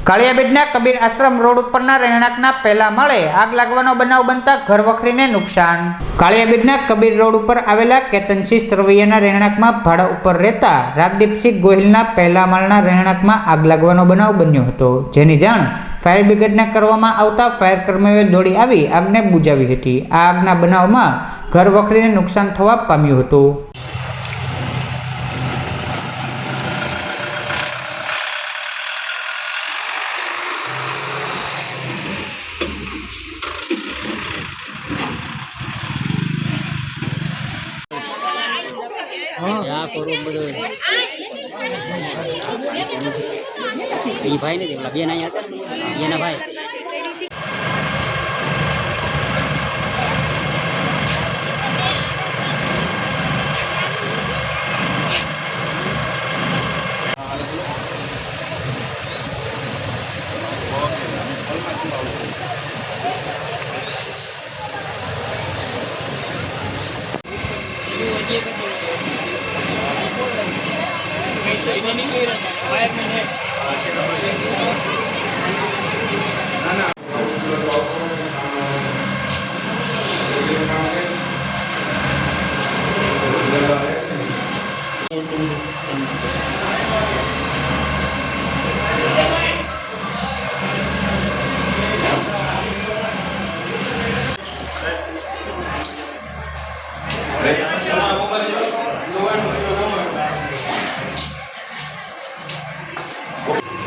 કાળિયાબીડના કબીર આશ્રમ road ઉપરના રહેણાંકના પહેલા માળે આગ લાગવાનો બનાવ બનતા ઘરવખરીને નુકસાન। કાળિયાબીડના કબીર રોડ ઉપર આવેલા કેતનસિંહ સરવૈયાના રહેણાંકમાં ભાડા ઉપર રહેતા રાજદીપસિંહ ગોહિલના પહેલા માળના રહેણાંકમાં આગ લાગવાનો બનાવ બન્યો હતો, જેની જાણ ફાયર બ્રિગેડને કરવામાં આવતા ફાયર કર્મીઓએ દોડી આવી આગને બુઝાવી હતી। આ આગના બનાવમાં ઘરવખરીને નુકસાન થવા પામ્યું હતું। यहाँ करो બધું એ ભાઈ નથી પેલા બેન અહીંયા હતા એના ભાઈ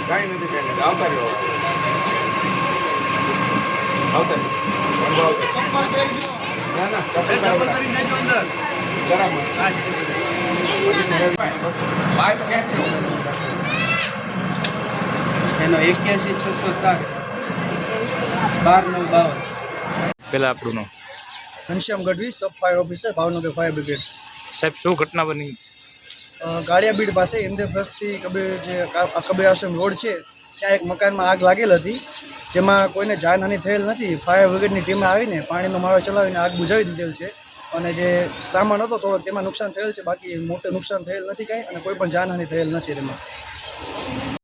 કાંઈ નથી કાંઈ આવતા રહ્યો આવતા ના ના ચપ્પલ કરી દેજો અંદર બરાબર એનો 81 607 12 9 52 પેલા આપણું નામ ઘનશ્યામ ગઢવી સબ fire officer Bhavnagar fire brigade. સાહેબ શું ઘટના બની? ગાળિયાબીડ પાસે ઇન્દ્રપ્રસ્થથી કબીર જે કબીર આશ્રમ રોડ છે ત્યાં એક મકાનમાં આગ લાગેલ હતી, જેમાં કોઈને જાનહાનિ થયેલ નથી। ફાયર બ્રિગેડની ટીમે આવીને પાણીનો માળો ચલાવીને આગ બુઝાવી દીધેલ છે અને જે સામાન હતો થોડોક તેમાં નુકસાન થયેલ છે, બાકી મોટું નુકસાન થયેલ નથી કાંઈ અને કોઈ પણ જાનહાનિ થયેલ નથી તેમાં।